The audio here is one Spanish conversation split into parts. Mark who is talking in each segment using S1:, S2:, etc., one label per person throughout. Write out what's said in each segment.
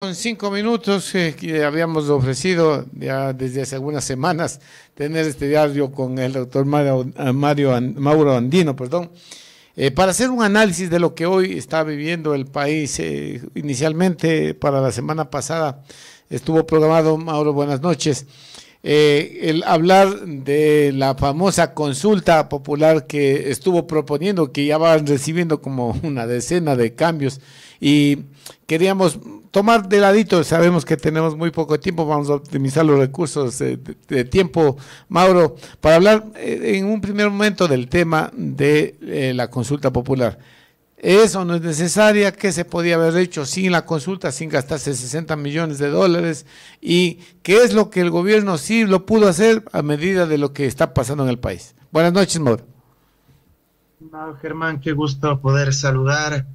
S1: Con 5 minutos que habíamos ofrecido ya desde hace algunas semanas tener este diario con el doctor Mauro Andino, perdón, para hacer un análisis de lo que hoy está viviendo el país. Inicialmente para la semana pasada estuvo programado, Mauro, buenas noches, el hablar de la famosa consulta popular que estuvo proponiendo, que ya van recibiendo como una decena de cambios, y queríamos tomar de ladito. Sabemos que tenemos muy poco tiempo, vamos a optimizar los recursos de tiempo, Mauro, para hablar en un primer momento del tema de la consulta popular. ¿Eso no es necesaria? ¿Qué se podía haber hecho sin la consulta, sin gastarse 60 millones de dólares? ¿Y qué es lo que el gobierno sí lo pudo hacer a medida de lo que está pasando en el país? Buenas noches, Mauro.
S2: No, Germán, qué gusto poder saludar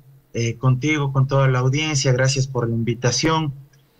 S2: contigo, con toda la audiencia. Gracias por la invitación.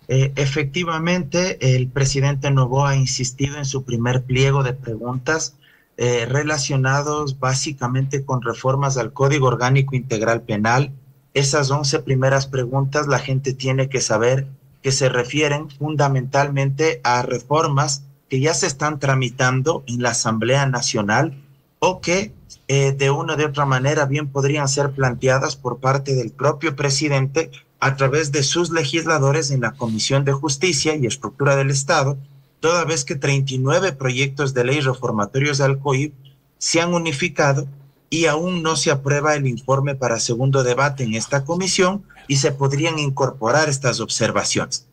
S2: Efectivamente, el presidente Noboa ha insistido en su primer pliego de preguntas relacionados básicamente con reformas al Código Orgánico Integral Penal. Esas 11 primeras preguntas la gente tiene que saber que se refieren fundamentalmente a reformas que ya se están tramitando en la Asamblea Nacional o que de una o de otra manera bien podrían ser planteadas por parte del propio presidente a través de sus legisladores en la Comisión de Justicia y Estructura del Estado, toda vez que 39 proyectos de ley reformatorios al COIP se han unificado y aún no se aprueba el informe para segundo debate en esta comisión y se podrían incorporar estas observaciones.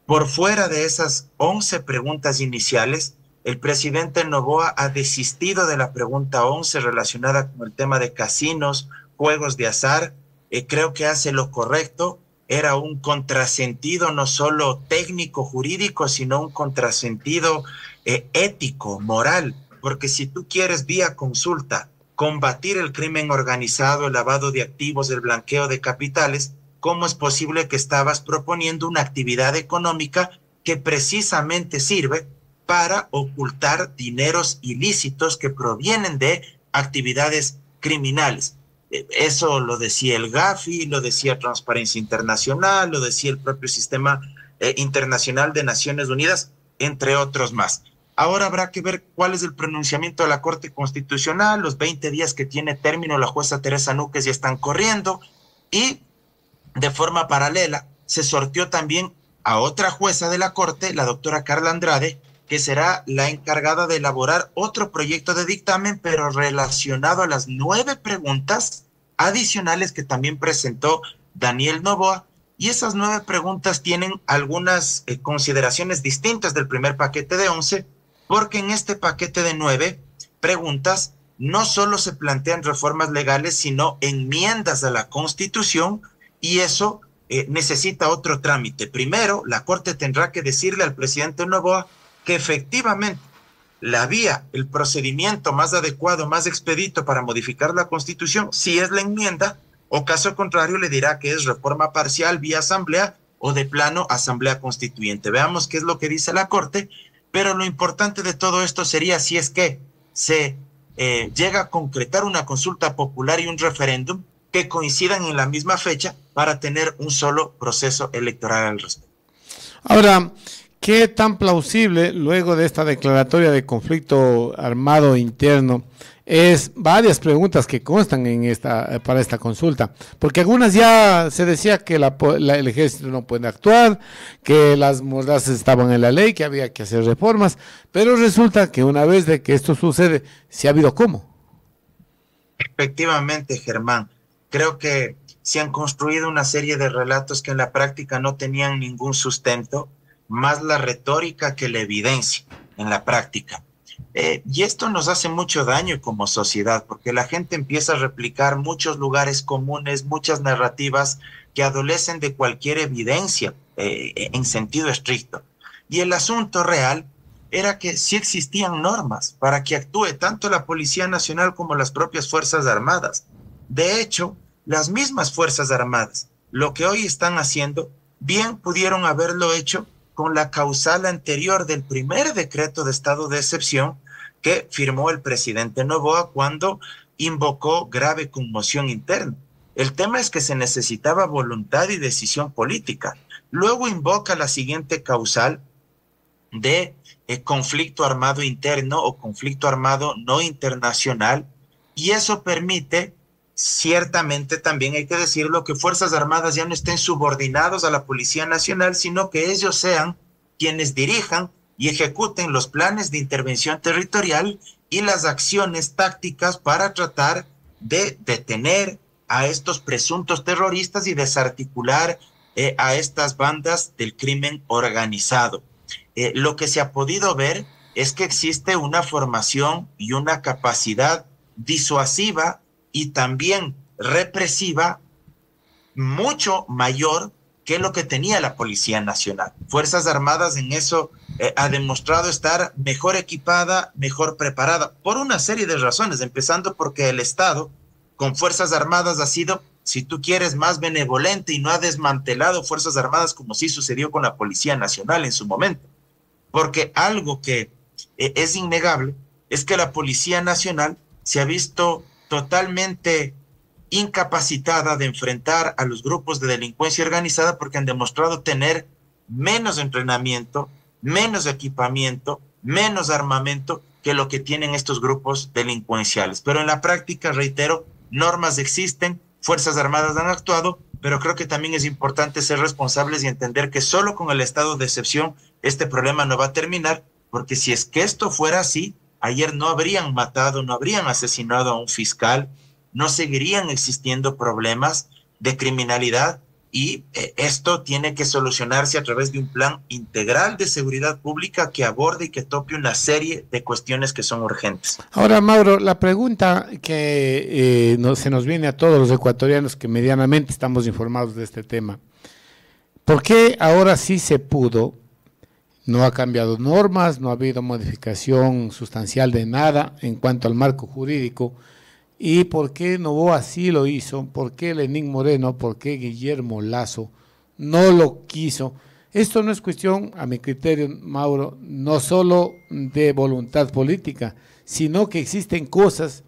S2: Por fuera de esas 11 preguntas iniciales, el presidente Noboa ha desistido de la pregunta 11 relacionada con el tema de casinos, juegos de azar. Creo que hace lo correcto. Era un contrasentido no solo técnico, jurídico, sino un contrasentido ético, moral. Porque si tú quieres vía consulta combatir el crimen organizado, el lavado de activos, el blanqueo de capitales, ¿cómo es posible que estabas proponiendo una actividad económica que precisamente sirve para ocultar dineros ilícitos que provienen de actividades criminales? Eso lo decía el Gafi, lo decía Transparencia Internacional, lo decía el propio Sistema Internacional de Naciones Unidas, entre otros más. Ahora habrá que ver cuál es el pronunciamiento de la Corte Constitucional. Los 20 días que tiene término la jueza Teresa Núquez ya están corriendo, y de forma paralela se sorteó también a otra jueza de la Corte, la doctora Carla Andrade, que será la encargada de elaborar otro proyecto de dictamen, pero relacionado a las 9 preguntas adicionales que también presentó Daniel Noboa. Y esas 9 preguntas tienen algunas consideraciones distintas del primer paquete de 11, porque en este paquete de 9 preguntas no solo se plantean reformas legales, sino enmiendas a la Constitución, y eso necesita otro trámite. Primero, la Corte tendrá que decirle al presidente Noboa que efectivamente la vía, el procedimiento más adecuado, más expedito para modificar la Constitución, si es la enmienda, o caso contrario le dirá que es reforma parcial vía asamblea o de plano asamblea constituyente. Veamos qué es lo que dice la Corte, pero lo importante de todo esto sería si es que se llega a concretar una consulta popular y un referéndum que coincidan en la misma fecha para tener un solo proceso electoral al respecto.
S1: Ahora, ¿qué tan plausible, luego de esta declaratoria de conflicto armado interno, es varias preguntas que constan en para esta consulta? Porque algunas ya se decía que el ejército no puede actuar, que las mordazas estaban en la ley, que había que hacer reformas, pero resulta que una vez de que esto sucede, ¿sí ha habido cómo?
S2: Efectivamente, Germán, creo que se han construido una serie de relatos que en la práctica no tenían ningún sustento, más la retórica que la evidencia en la práctica. Y esto nos hace mucho daño como sociedad, porque la gente empieza a replicar muchos lugares comunes, muchas narrativas que adolecen de cualquier evidencia en sentido estricto. Y el asunto real era que sí existían normas para que actúe tanto la Policía Nacional como las propias Fuerzas Armadas. De hecho, las mismas Fuerzas Armadas, lo que hoy están haciendo, bien pudieron haberlo hecho con la causal anterior del primer decreto de estado de excepción que firmó el presidente Noboa cuando invocó grave conmoción interna. El tema es que se necesitaba voluntad y decisión política. Luego invoca la siguiente causal de conflicto armado interno o conflicto armado no internacional, y eso permite, ciertamente también hay que decirlo, que Fuerzas Armadas ya no estén subordinados a la Policía Nacional, sino que ellos sean quienes dirijan y ejecuten los planes de intervención territorial y las acciones tácticas para tratar de detener a estos presuntos terroristas y desarticular a estas bandas del crimen organizado. Lo que se ha podido ver es que existe una formación y una capacidad disuasiva y también represiva mucho mayor que lo que tenía la Policía Nacional. Fuerzas Armadas en eso ha demostrado estar mejor equipada, mejor preparada, por una serie de razones, empezando porque el Estado con Fuerzas Armadas ha sido, si tú quieres, más benevolente y no ha desmantelado Fuerzas Armadas como sí sucedió con la Policía Nacional en su momento. Porque algo que es innegable es que la Policía Nacional se ha visto totalmente incapacitada de enfrentar a los grupos de delincuencia organizada porque han demostrado tener menos entrenamiento, menos equipamiento, menos armamento que lo que tienen estos grupos delincuenciales. Pero en la práctica, reitero, normas existen, Fuerzas Armadas han actuado, pero creo que también es importante ser responsables y entender que solo con el estado de excepción este problema no va a terminar, porque si es que esto fuera así, ayer no habrían matado, no habrían asesinado a un fiscal, no seguirían existiendo problemas de criminalidad y esto tiene que solucionarse a través de un plan integral de seguridad pública que aborde y que tope una serie de cuestiones que son urgentes.
S1: Ahora, Mauro, la pregunta que se nos viene a todos los ecuatorianos que medianamente estamos informados de este tema, ¿por qué ahora sí se pudo? No ha cambiado normas, no ha habido modificación sustancial de nada en cuanto al marco jurídico. ¿Y por qué Noboa sí lo hizo? ¿Por qué Lenín Moreno? ¿Por qué Guillermo Lasso no lo quiso? Esto no es cuestión, a mi criterio, Mauro, no solo de voluntad política, sino que existen cosas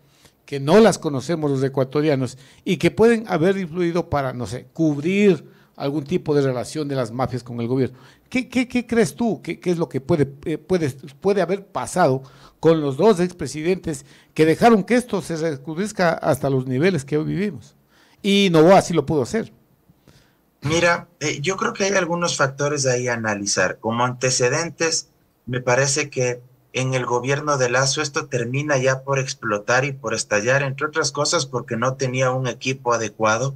S1: que no las conocemos los ecuatorianos y que pueden haber influido para, no sé, cubrir algún tipo de relación de las mafias con el gobierno. ¿Qué crees tú? ¿Qué es lo que puede haber pasado con los dos expresidentes que dejaron que esto se recrudezca hasta los niveles que hoy vivimos? Y Noboa sí lo pudo hacer.
S2: Mira, yo creo que hay algunos factores ahí a analizar. Como antecedentes, me parece que en el gobierno de Lasso esto termina ya por explotar y por estallar, entre otras cosas porque no tenía un equipo adecuado,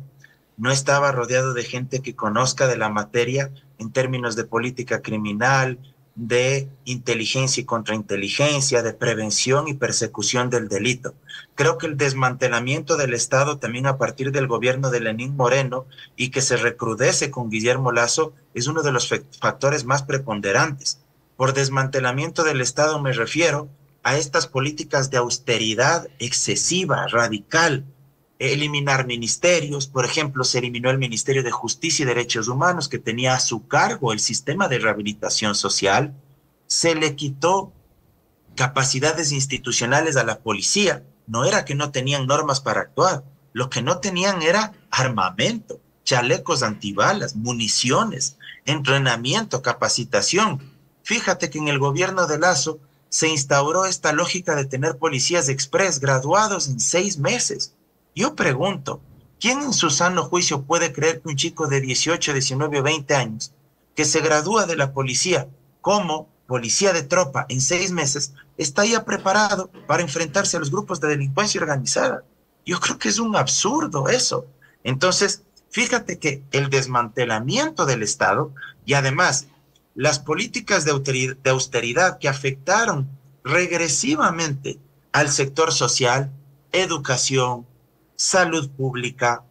S2: no estaba rodeado de gente que conozca de la materia en términos de política criminal, de inteligencia y contrainteligencia, de prevención y persecución del delito. Creo que el desmantelamiento del Estado también a partir del gobierno de Lenín Moreno y que se recrudece con Guillermo Lasso es uno de los factores más preponderantes. Por desmantelamiento del Estado me refiero a estas políticas de austeridad excesiva, radical, eliminar ministerios. Por ejemplo, se eliminó el Ministerio de Justicia y Derechos Humanos, que tenía a su cargo el sistema de rehabilitación social. Se le quitó capacidades institucionales a la policía. No era que no tenían normas para actuar, lo que no tenían era armamento, chalecos antibalas, municiones, entrenamiento, capacitación. Fíjate que en el gobierno de Lasso se instauró esta lógica de tener policías express graduados en 6 meses. Yo pregunto, ¿quién en su sano juicio puede creer que un chico de 18, 19 o 20 años que se gradúa de la policía como policía de tropa en 6 meses está ya preparado para enfrentarse a los grupos de delincuencia organizada? Yo creo que es un absurdo eso. Entonces, fíjate que el desmantelamiento del Estado y además las políticas de austeridad que afectaron regresivamente al sector social, educación, salud pública,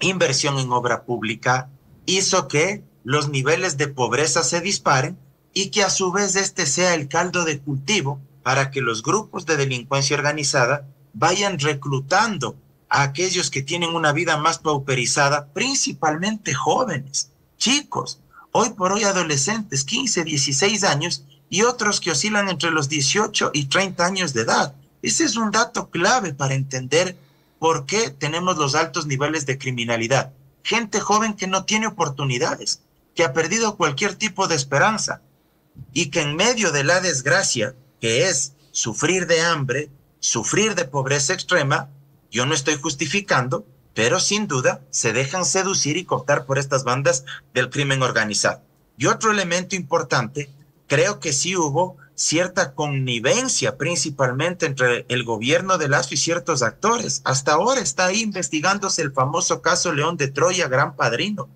S2: inversión en obra pública, hizo que los niveles de pobreza se disparen y que a su vez este sea el caldo de cultivo para que los grupos de delincuencia organizada vayan reclutando a aquellos que tienen una vida más pauperizada, principalmente jóvenes, chicos, hoy por hoy adolescentes, 15, 16 años y otros que oscilan entre los 18 y 30 años de edad. Ese es un dato clave para entender por qué tenemos los altos niveles de criminalidad. Gente joven que no tiene oportunidades, que ha perdido cualquier tipo de esperanza y que en medio de la desgracia, que es sufrir de hambre, sufrir de pobreza extrema, yo no estoy justificando, pero sin duda se dejan seducir y cooptar por estas bandas del crimen organizado. Y otro elemento importante, creo que sí hubo cierta connivencia principalmente entre el gobierno de Lazo y ciertos actores. Hasta ahora está ahí investigándose el famoso caso León de Troya, Gran Padrino,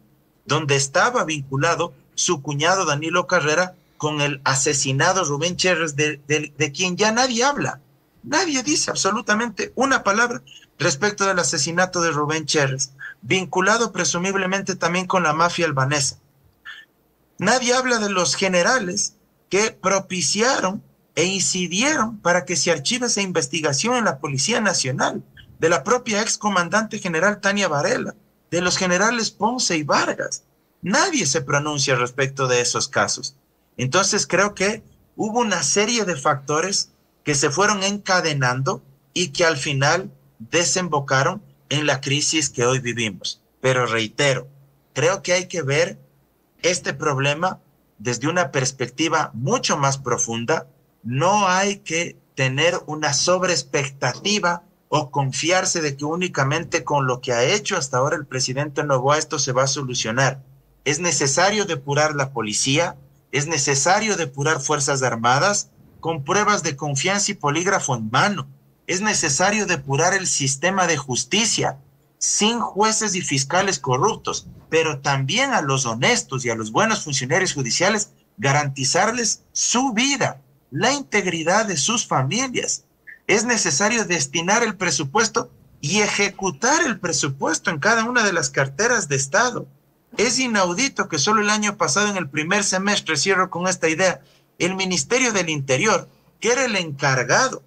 S2: donde estaba vinculado su cuñado Danilo Carrera con el asesinado Rubén Cherres, de quien ya nadie habla. Nadie dice absolutamente una palabra respecto del asesinato de Rubén Cherres, vinculado presumiblemente también con la mafia albanesa. Nadie habla de los generales que propiciaron e incidieron para que se archive esa investigación en la Policía Nacional, de la propia excomandante general Tania Varela, de los generales Ponce y Vargas. Nadie se pronuncia respecto de esos casos. Entonces creo que hubo una serie de factores que se fueron encadenando y que al final desembocaron en la crisis que hoy vivimos. Pero reitero, creo que hay que ver este problema desde una perspectiva mucho más profunda. No hay que tener una sobreexpectativa o confiarse de que únicamente con lo que ha hecho hasta ahora el presidente Noboa esto se va a solucionar. Es necesario depurar la policía, es necesario depurar Fuerzas Armadas con pruebas de confianza y polígrafo en mano. Es necesario depurar el sistema de justicia sin jueces y fiscales corruptos, pero también a los honestos y a los buenos funcionarios judiciales garantizarles su vida, la integridad de sus familias. Es necesario destinar el presupuesto y ejecutar el presupuesto en cada una de las carteras de Estado. Es inaudito que solo el año pasado, en el primer semestre, cierro con esta idea, el Ministerio del Interior, que era el encargado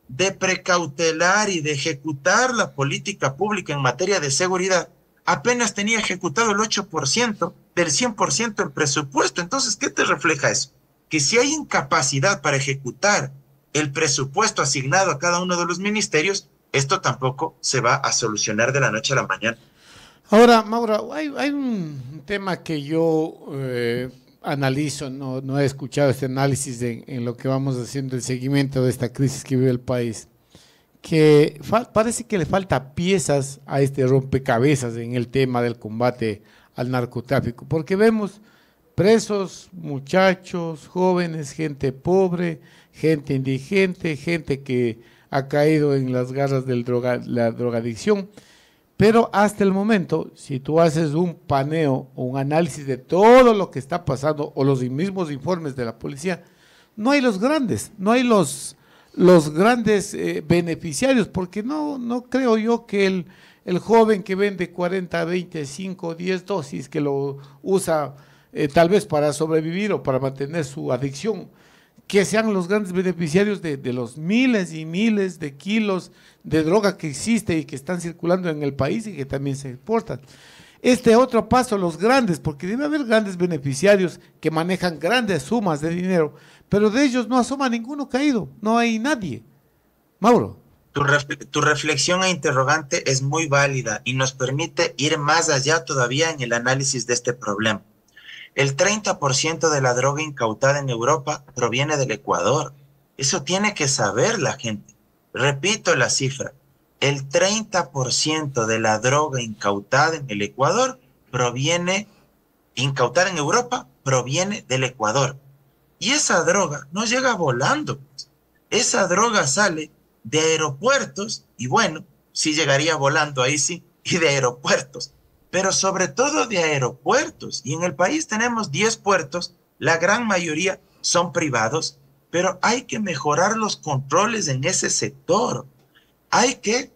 S2: de precautelar y de ejecutar la política pública en materia de seguridad, apenas tenía ejecutado el 8% del 100% del presupuesto. Entonces, ¿qué te refleja eso? Que si hay incapacidad para ejecutar el presupuesto asignado a cada uno de los ministerios, esto tampoco se va a solucionar de la noche a la mañana.
S1: Ahora, Mauro, hay un tema que yo analizo, no he escuchado este análisis en lo que vamos haciendo el seguimiento de esta crisis que vive el país, que parece que le falta piezas a este rompecabezas en el tema del combate al narcotráfico, porque vemos presos, muchachos, jóvenes, gente pobre, gente indigente, gente que ha caído en las garras de la drogadicción. Pero hasta el momento, si tú haces un paneo o un análisis de todo lo que está pasando o los mismos informes de la policía, no hay los grandes, no hay los grandes beneficiarios, porque no creo yo que el joven que vende 40, 20, 5, 10 dosis, que lo usa tal vez para sobrevivir o para mantener su adicción, que sean los grandes beneficiarios de los miles y miles de kilos de droga que existe y que están circulando en el país y que también se exportan. Este otro paso, los grandes, porque debe haber grandes beneficiarios que manejan grandes sumas de dinero, pero de ellos no asoma ninguno caído, no hay nadie. Mauro.
S2: Tu reflexión e interrogante es muy válida y nos permite ir más allá todavía en el análisis de este problema. El 30% de la droga incautada en Europa proviene del Ecuador. Eso tiene que saber la gente. Repito la cifra. El 30% de la droga incautada en el Ecuador incautada en Europa, proviene del Ecuador. Y esa droga no llega volando. Esa droga sale de aeropuertos, y bueno, sí llegaría volando, ahí sí, y de aeropuertos. Pero sobre todo de aeropuertos. Y en el país tenemos 10 puertos, la gran mayoría son privados, pero hay que mejorar los controles en ese sector. Hay que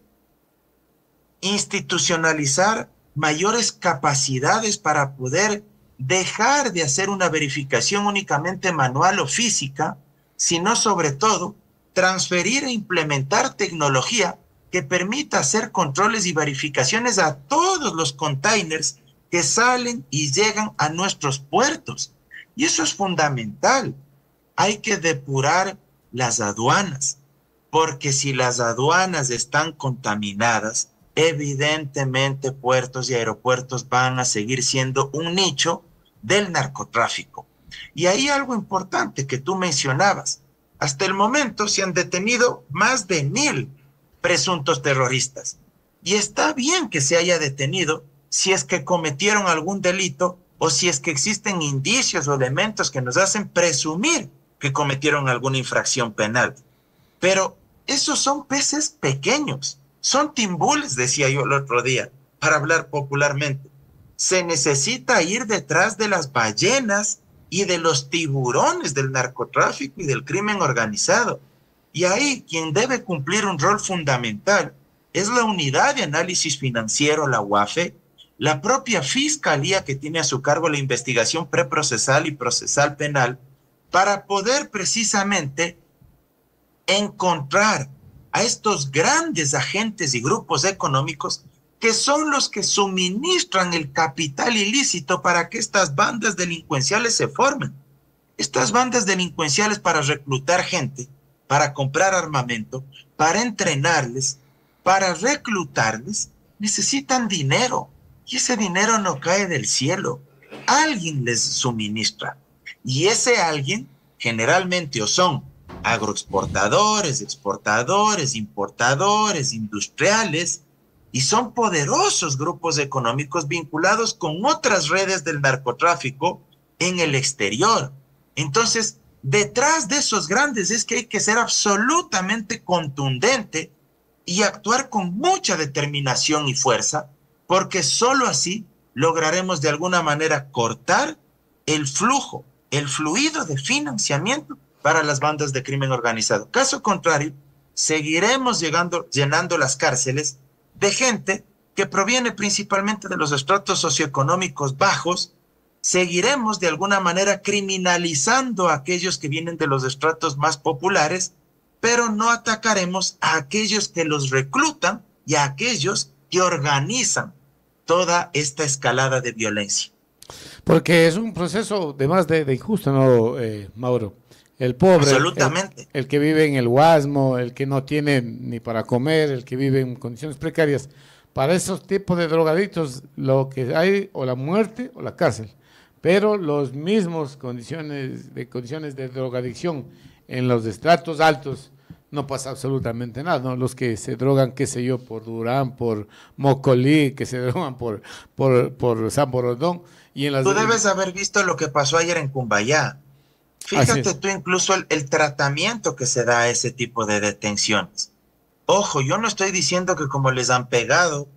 S2: institucionalizar mayores capacidades para poder dejar de hacer una verificación únicamente manual o física, sino sobre todo transferir e implementar tecnología que permita hacer controles y verificaciones a todos los containers que salen y llegan a nuestros puertos. Y eso es fundamental. Hay que depurar las aduanas, porque si las aduanas están contaminadas, evidentemente puertos y aeropuertos van a seguir siendo un nicho del narcotráfico. Y ahí algo importante que tú mencionabas. Hasta el momento se han detenido más de 1000 presuntos terroristas. Y está bien que se haya detenido si es que cometieron algún delito o si es que existen indicios o elementos que nos hacen presumir que cometieron alguna infracción penal. Pero esos son peces pequeños, son timbules, decía yo el otro día, para hablar popularmente. Se necesita ir detrás de las ballenas y de los tiburones del narcotráfico y del crimen organizado. Y ahí quien debe cumplir un rol fundamental es la Unidad de Análisis Financiero, la UAFE, la propia Fiscalía que tiene a su cargo la investigación preprocesal y procesal penal, para poder precisamente encontrar a estos grandes agentes y grupos económicos que son los que suministran el capital ilícito para que estas bandas delincuenciales se formen. Estas bandas delincuenciales, para reclutar gente, para comprar armamento, para entrenarles, para reclutarles, necesitan dinero. Y ese dinero no cae del cielo. Alguien les suministra. Y ese alguien generalmente o son agroexportadores, exportadores, importadores, industriales, y son poderosos grupos económicos vinculados con otras redes del narcotráfico en el exterior. Entonces, detrás de esos grandes es que hay que ser absolutamente contundente y actuar con mucha determinación y fuerza, porque solo así lograremos de alguna manera cortar el flujo, el fluido de financiamiento para las bandas de crimen organizado. Caso contrario, seguiremos llenando las cárceles de gente que proviene principalmente de los estratos socioeconómicos bajos. Seguiremos de alguna manera criminalizando a aquellos que vienen de los estratos más populares, pero no atacaremos a aquellos que los reclutan y a aquellos que organizan toda esta escalada de violencia.
S1: Porque es un proceso de más de injusto, ¿no, Mauro? El pobre,
S2: absolutamente.
S1: El que vive en el Guasmo, el que no tiene ni para comer, el que vive en condiciones precarias. Para esos tipos de drogadictos lo que hay o la muerte o la cárcel. Pero los mismos condiciones de drogadicción en los estratos altos no pasa absolutamente nada, ¿no? Los que se drogan, qué sé yo, por Durán, por Mocolí, que se drogan por San Borondón. Y en las...
S2: Tú debes haber visto lo que pasó ayer en Cumbayá. Fíjate tú incluso el tratamiento que se da a ese tipo de detenciones. Ojo, yo no estoy diciendo que como les han pegado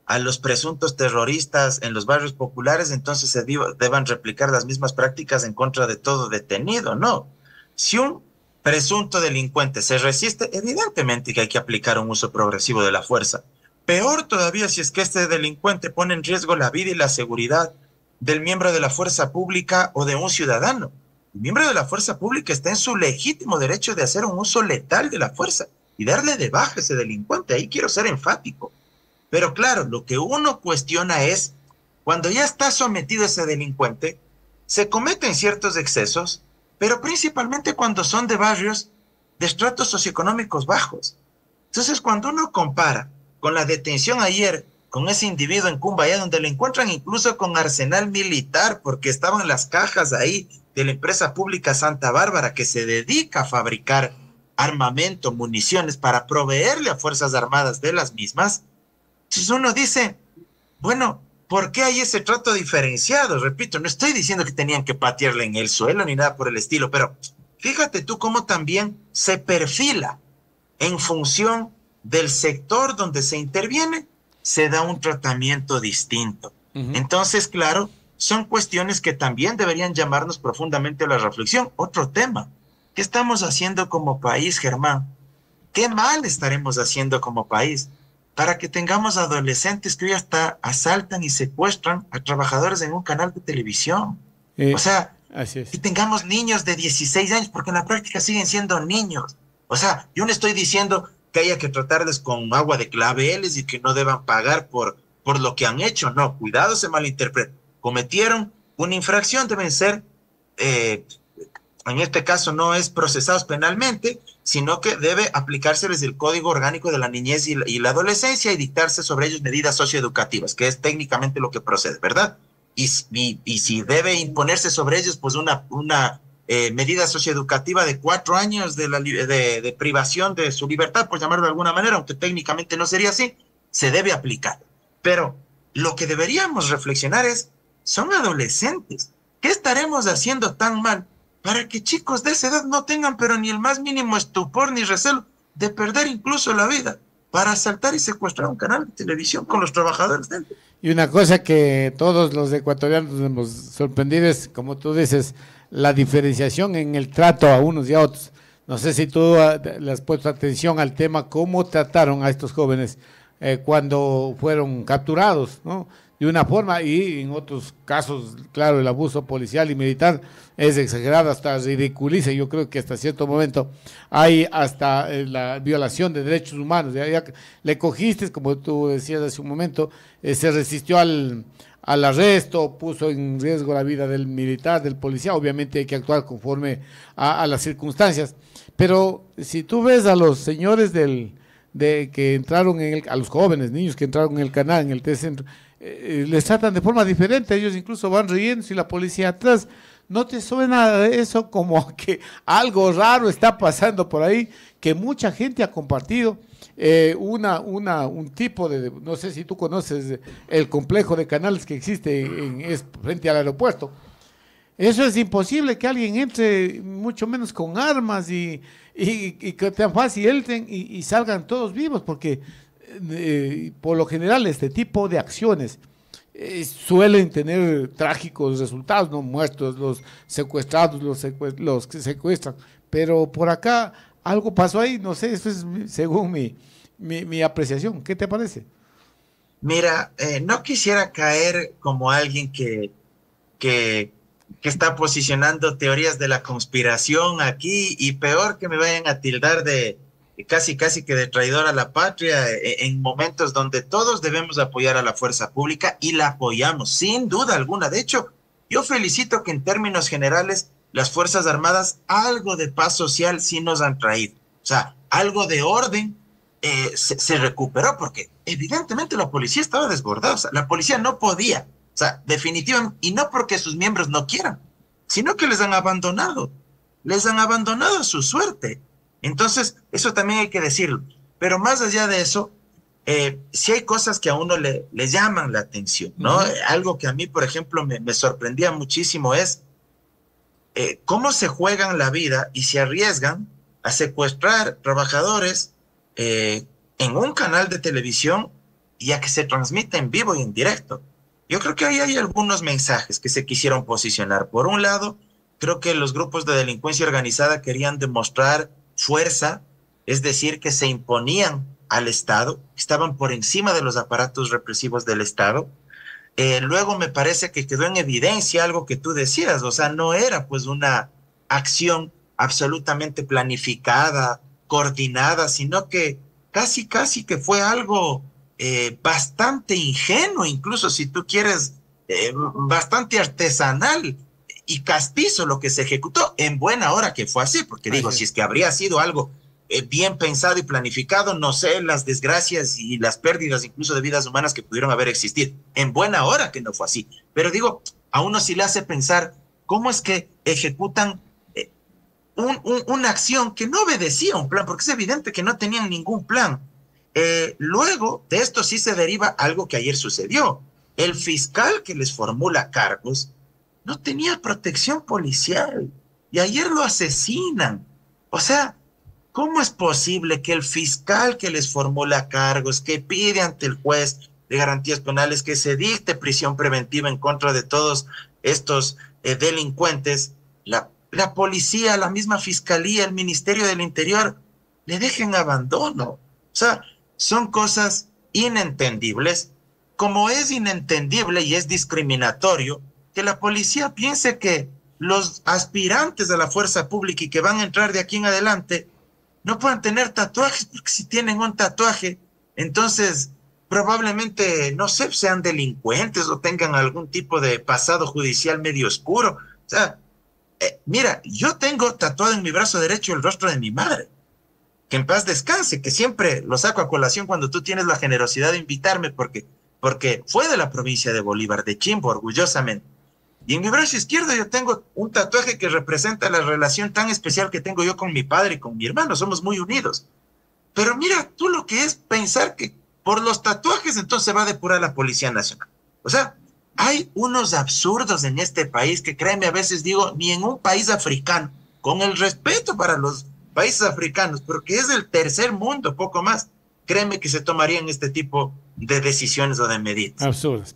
S2: a los presuntos terroristas en los barrios populares, entonces se deban replicar las mismas prácticas en contra de todo detenido, no. Si un presunto delincuente se resiste, evidentemente que hay que aplicar un uso progresivo de la fuerza. Peor todavía si es que este delincuente pone en riesgo la vida y la seguridad del miembro de la fuerza pública o de un ciudadano. El miembro de la fuerza pública está en su legítimo derecho de hacer un uso letal de la fuerza y darle de baja a ese delincuente. Ahí quiero ser enfático. Pero claro, lo que uno cuestiona es, cuando ya está sometido ese delincuente, se cometen ciertos excesos, pero principalmente cuando son de barrios de estratos socioeconómicos bajos. Entonces, cuando uno compara con la detención ayer con ese individuo en Cumbayá, donde lo encuentran incluso con arsenal militar, porque estaban las cajas ahí de la empresa pública Santa Bárbara, que se dedica a fabricar armamento, municiones, para proveerle a Fuerzas Armadas de las mismas. Entonces uno dice, bueno, ¿por qué hay ese trato diferenciado? Repito, no estoy diciendo que tenían que patearle en el suelo ni nada por el estilo, pero fíjate tú cómo también se perfila en función del sector donde se interviene, se da un tratamiento distinto. Entonces, claro, son cuestiones que también deberían llamarnos profundamente a la reflexión. Otro tema, ¿qué estamos haciendo como país, Germán? ¿Qué mal estaremos haciendo como país para que tengamos adolescentes que hoy hasta asaltan y secuestran a trabajadores en un canal de televisión? O sea, que tengamos niños de 16 años, porque en la práctica siguen siendo niños. O sea, yo no estoy diciendo que haya que tratarles con agua de claveles y que no deban pagar por lo que han hecho. No, cuidado, se malinterpreta. Cometieron una infracción, deben ser, en este caso no es procesados penalmente, sino que debe aplicárseles el Código Orgánico de la Niñez y la Adolescencia y dictarse sobre ellos medidas socioeducativas, que es técnicamente lo que procede, ¿verdad? y si debe imponerse sobre ellos, pues una medida socioeducativa de 4 años de privación de su libertad, por llamarlo de alguna manera, aunque técnicamente no sería así, se debe aplicar. Pero lo que deberíamos reflexionar es, son adolescentes. ¿Qué estaremos haciendo tan mal para que chicos de esa edad no tengan pero ni el más mínimo estupor ni recelo de perder incluso la vida para asaltar y secuestrar un canal de televisión con los trabajadores dentro?
S1: Y una cosa que todos los ecuatorianos nos hemos sorprendido es, como tú dices, la diferenciación en el trato a unos y a otros. No sé si tú le has puesto atención al tema, cómo trataron a estos jóvenes cuando fueron capturados, ¿no? De una forma, y en otros casos, claro, el abuso policial y militar es exagerado, hasta ridiculiza. Yo creo que hasta cierto momento hay hasta la violación de derechos humanos. Ya le cogiste, como tú decías hace un momento, se resistió al arresto, puso en riesgo la vida del militar, del policía. Obviamente hay que actuar conforme a las circunstancias. Pero si tú ves a los señores que entraron a los jóvenes, niños que entraron en el canal, en el T-Centro, les tratan de forma diferente. Ellos incluso van riendo y la policía atrás. ¿No te suena eso como que algo raro está pasando por ahí? Que mucha gente ha compartido un tipo de, no sé si tú conoces el complejo de canales que existe frente al aeropuerto. Eso es imposible que alguien entre, mucho menos con armas y que tan fácil entren y salgan todos vivos, porque por lo general este tipo de acciones suelen tener trágicos resultados, no muertos, los secuestrados, los que secuestran, pero por acá algo pasó ahí, no sé, eso es según mi apreciación. ¿Qué te parece?
S2: Mira, no quisiera caer como alguien que está posicionando teorías de la conspiración aquí, y peor que me vayan a tildar de casi que de traidor a la patria en momentos donde todos debemos apoyar a la fuerza pública, y la apoyamos sin duda alguna. De hecho, yo felicito que en términos generales las Fuerzas Armadas algo de paz social sí nos han traído. O sea, algo de orden se recuperó, porque evidentemente la policía estaba desbordada. O sea, la policía no podía. O sea, definitivamente, y no porque sus miembros no quieran, sino que les han abandonado a su suerte. Entonces, eso también hay que decirlo. Pero más allá de eso, sí hay cosas que a uno le llaman la atención, ¿no? Algo que a mí, por ejemplo, me sorprendía muchísimo es cómo se juegan la vida y se arriesgan a secuestrar trabajadores en un canal de televisión y a que se transmita en vivo y en directo. Yo creo que ahí hay algunos mensajes que se quisieron posicionar. Por un lado, creo que los grupos de delincuencia organizada querían demostrar fuerza, es decir, que se imponían al Estado, estaban por encima de los aparatos represivos del Estado. Luego me parece que quedó en evidencia algo que tú decías, o sea, no era pues una acción absolutamente planificada, coordinada, sino que casi que fue algo bastante ingenuo, incluso si tú quieres, bastante artesanal y castizo lo que se ejecutó, en buena hora que fue así, porque digo, si es que habría sido algo bien pensado y planificado, no sé, las desgracias y las pérdidas incluso de vidas humanas que pudieron haber existido. En buena hora que no fue así. Pero digo, a uno sí le hace pensar cómo es que ejecutan una acción que no obedecía a un plan, porque es evidente que no tenían ningún plan. Luego de esto sí se deriva algo que ayer sucedió. El fiscal que les formula cargos no tenía protección policial y ayer lo asesinan. O sea, ¿cómo es posible que el fiscal que les formula cargos, que pide ante el juez de garantías penales que se dicte prisión preventiva en contra de todos estos delincuentes, la policía, la misma fiscalía, el Ministerio del Interior, le dejen abandono? O sea, son cosas inentendibles, como es inentendible y es discriminatorio que la policía piense que los aspirantes a la fuerza pública y que van a entrar de aquí en adelante no puedan tener tatuajes, porque si tienen un tatuaje, entonces probablemente, no sé, sean delincuentes o tengan algún tipo de pasado judicial medio oscuro. O sea, mira, yo tengo tatuado en mi brazo derecho el rostro de mi madre, que en paz descanse, que siempre lo saco a colación cuando tú tienes la generosidad de invitarme, porque porque fue de la provincia de Bolívar, de Chimbo, orgullosamente. Y en mi brazo izquierdo yo tengo un tatuaje que representa la relación tan especial que tengo yo con mi padre y con mi hermano. Somos muy unidos. Pero mira tú lo que es pensar que por los tatuajes entonces se va a depurar la Policía Nacional. O sea, hay unos absurdos en este país que, créeme, a veces digo, ni en un país africano, con el respeto para los países africanos, pero que es el tercer mundo, poco más, créeme que se tomarían este tipo de decisiones o de medidas.
S1: Absurdas.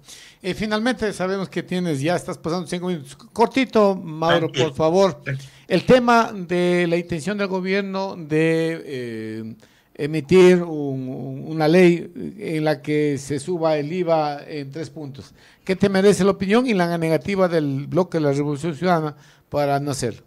S1: Finalmente sabemos que ya estás pasando 5 minutos. Cortito, Mauro,
S2: Tranquilo.
S1: por favor. El tema de la intención del gobierno de emitir una ley en la que se suba el IVA en 3 puntos. ¿Qué te merece la opinión y la negativa del bloque de la Revolución Ciudadana para no hacerlo?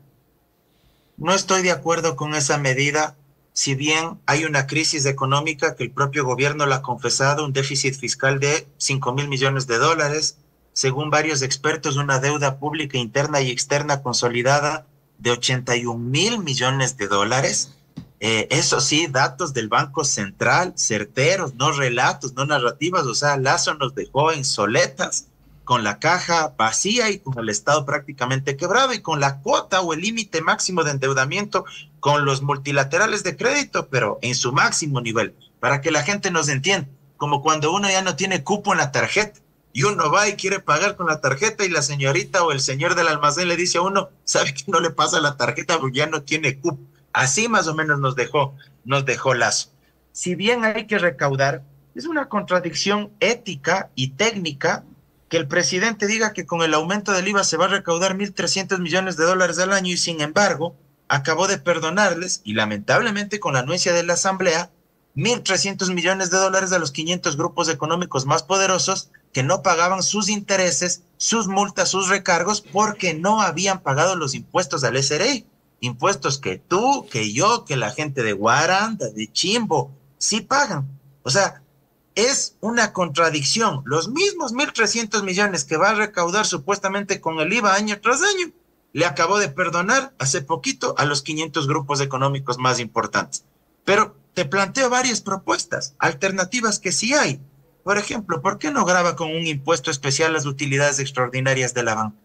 S2: No estoy de acuerdo con esa medida, si bien hay una crisis económica que el propio gobierno la ha confesado, un déficit fiscal de 5.000 millones de dólares, según varios expertos, una deuda pública interna y externa consolidada de 81.000 millones de dólares. Eso sí, datos del Banco Central, certeros, no relatos, no narrativas. O sea, Lazo nos dejó en soletas, con la caja vacía y con el Estado prácticamente quebrado, y con la cuota o el límite máximo de endeudamiento con los multilaterales de crédito, pero en su máximo nivel, para que la gente nos entienda, como cuando uno ya no tiene cupo en la tarjeta y uno va y quiere pagar con la tarjeta y la señorita o el señor del almacén le dice a uno, sabe que no le pasa la tarjeta porque ya no tiene cupo. Así más o menos nos dejó Lazo. Si bien hay que recaudar, es una contradicción ética y técnica que el presidente diga que con el aumento del IVA se va a recaudar 1.300 millones de dólares al año y sin embargo acabó de perdonarles, y lamentablemente con la anuencia de la Asamblea, 1.300 millones de dólares a los 500 grupos económicos más poderosos que no pagaban sus intereses, sus multas, sus recargos, porque no habían pagado los impuestos al SRI. Impuestos que tú, que yo, que la gente de Guaranda, de Chimbo, sí pagan. O sea, es una contradicción. Los mismos 1.300 millones que va a recaudar supuestamente con el IVA año tras año, le acabó de perdonar hace poquito a los 500 grupos económicos más importantes. Pero te planteo varias propuestas, alternativas que sí hay. Por ejemplo, ¿por qué no graba con un impuesto especial las utilidades extraordinarias de la banca?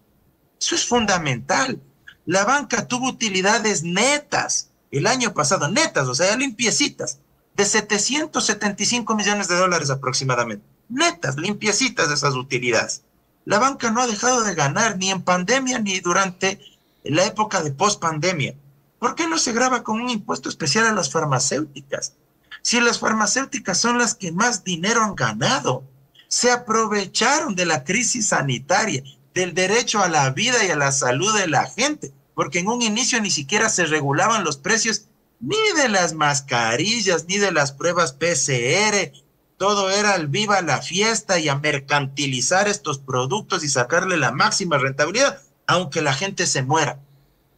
S2: Eso es fundamental. La banca tuvo utilidades netas el año pasado, netas, o sea, limpiecitas, de 775 millones de dólares aproximadamente. Netas, limpiecitas esas utilidades. La banca no ha dejado de ganar ni en pandemia ni durante la época de post-pandemia. ¿Por qué no se grava con un impuesto especial a las farmacéuticas? Si las farmacéuticas son las que más dinero han ganado, se aprovecharon de la crisis sanitaria, del derecho a la vida y a la salud de la gente, porque en un inicio ni siquiera se regulaban los precios ni de las mascarillas, ni de las pruebas PCR. Todo era al viva la fiesta y a mercantilizar estos productos y sacarle la máxima rentabilidad, aunque la gente se muera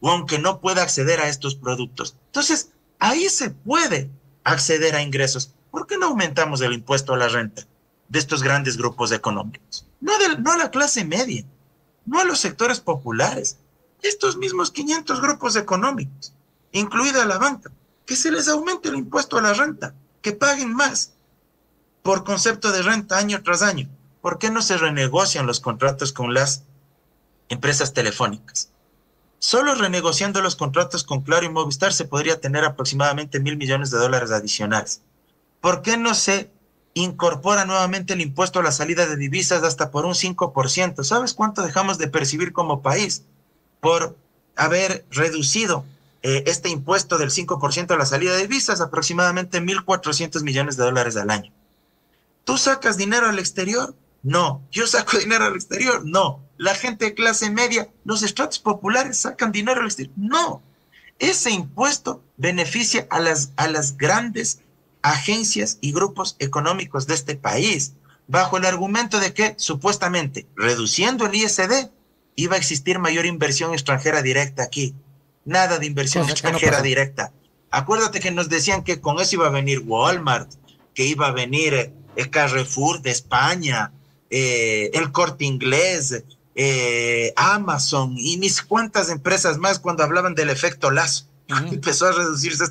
S2: o aunque no pueda acceder a estos productos. Entonces, ahí se puede acceder a ingresos. ¿Por qué no aumentamos el impuesto a la renta de estos grandes grupos económicos? No a la clase media, no a los sectores populares, estos mismos 500 grupos económicos, incluida la banca, que se les aumente el impuesto a la renta, que paguen más por concepto de renta año tras año. ¿Por qué no se renegocian los contratos con las empresas telefónicas? Solo renegociando los contratos con Claro y Movistar se podría tener aproximadamente 1.000 millones de dólares adicionales. ¿Por qué no se incorpora nuevamente el impuesto a la salida de divisas hasta por un 5%? ¿Sabes cuánto dejamos de percibir como país por haber reducido este impuesto del 5% a la salida de divisas? Aproximadamente 1.400 millones de dólares al año. ¿Tú sacas dinero al exterior? No. ¿Yo saco dinero al exterior? No. ¿La gente de clase media, los estratos populares sacan dinero al exterior? No. Ese impuesto beneficia a las grandes agencias y grupos económicos de este país, bajo el argumento de que, supuestamente, reduciendo el ISD, iba a existir mayor inversión extranjera directa aquí. Nada de inversión extranjera directa. Acuérdate que nos decían que con eso iba a venir Walmart, que iba a venir el Carrefour de España, el Corte Inglés, Amazon y mis cuantas empresas más cuando hablaban del efecto Lazo. Empezó a reducirse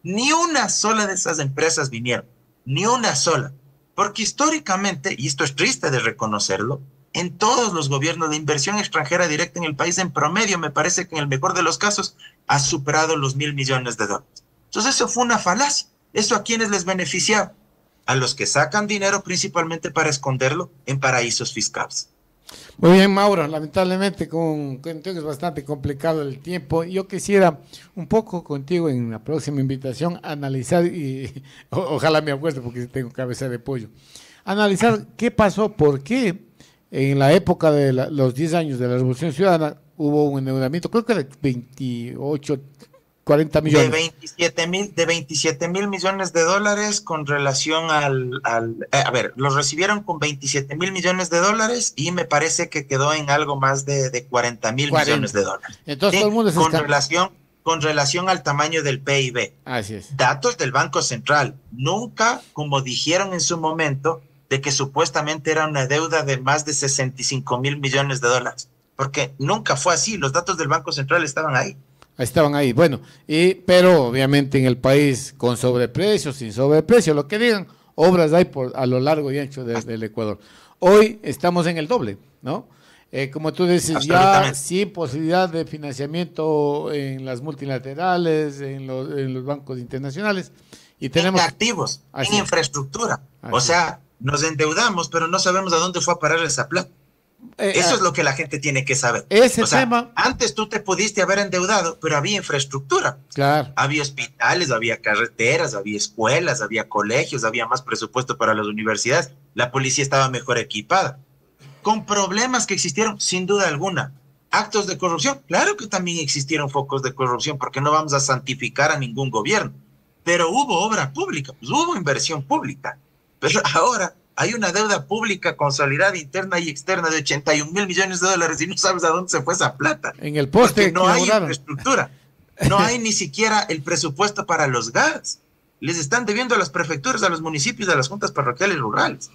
S2: Ni una sola de esas empresas vinieron, ni una sola, Porque históricamente, y esto es triste de reconocerlo, en todos los gobiernos de inversión extranjera directa en el país, en promedio, me parece que en el mejor de los casos, ha superado los $1.000 millones. Entonces eso fue una falacia. ¿Eso a quiénes les beneficia? A los que sacan dinero principalmente para esconderlo en paraísos fiscales.
S1: Muy bien, Mauro, lamentablemente contigo es bastante complicado el tiempo. Yo quisiera un poco contigo en la próxima invitación analizar, y ojalá me acuerde porque tengo cabeza de pollo, analizar qué pasó, por qué en la época de los 10 años de la Revolución Ciudadana hubo un endeudamiento, creo que de 28, 40 millones.
S2: De 27 mil millones de dólares con relación a ver, los recibieron con 27 mil millones de dólares y me parece que quedó en algo más de 40 mil millones de dólares.
S1: Entonces, ¿sí? Todo el mundo
S2: con relación al tamaño del PIB.
S1: Así es.
S2: Datos del Banco Central. Nunca, como dijeron en su momento, de que supuestamente era una deuda de más de 65 mil millones de dólares. Porque nunca fue así. Los datos del Banco Central estaban ahí.
S1: Estaban ahí, bueno, pero obviamente en el país con sobreprecio, sin sobreprecio, lo que digan, obras hay a lo largo y ancho del Ecuador. Hoy estamos en el doble, ¿no? Como tú dices, ya sin posibilidad de financiamiento en las multilaterales, en los bancos internacionales. Y tenemos
S2: en activos, en infraestructura. O sea, nos endeudamos, pero no sabemos a dónde fue a parar esa plata. Eso es lo que la gente tiene que saber.
S1: Ese tema.
S2: Antes tú te pudiste haber endeudado, pero había infraestructura.
S1: Claro.
S2: Había hospitales, había carreteras, había escuelas, había colegios, había más presupuesto para las universidades. La policía estaba mejor equipada. Con problemas que existieron, sin duda alguna. Actos de corrupción, claro que también existieron focos de corrupción, porque no vamos a santificar a ningún gobierno. Pero hubo obra pública, pues hubo inversión pública. Pero ahora hay una deuda pública consolidada interna y externa de 81 mil millones de dólares y no sabes a dónde se fue esa plata.
S1: En el poste.
S2: No hay infraestructura. No hay ni siquiera el presupuesto para los gas. Les están debiendo a las prefecturas, a los municipios, a las juntas parroquiales rurales.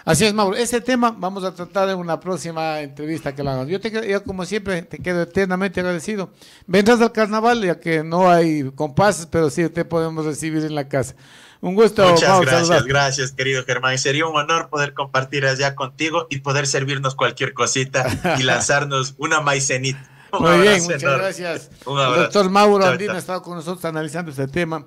S1: Así es, Mauro. Ese tema vamos a tratar en una próxima entrevista que lo hagamos. Yo como siempre, te quedo eternamente agradecido. Vendrás al carnaval, ya que no hay compases, pero sí te podemos recibir en la casa. Un gusto.
S2: Muchas gracias, querido Germán. Sería un honor poder compartir allá contigo y poder servirnos cualquier cosita y lanzarnos una maicenita.
S1: Muy bien, muchas gracias. El doctor Mauro Andino ha estado con nosotros analizando este tema.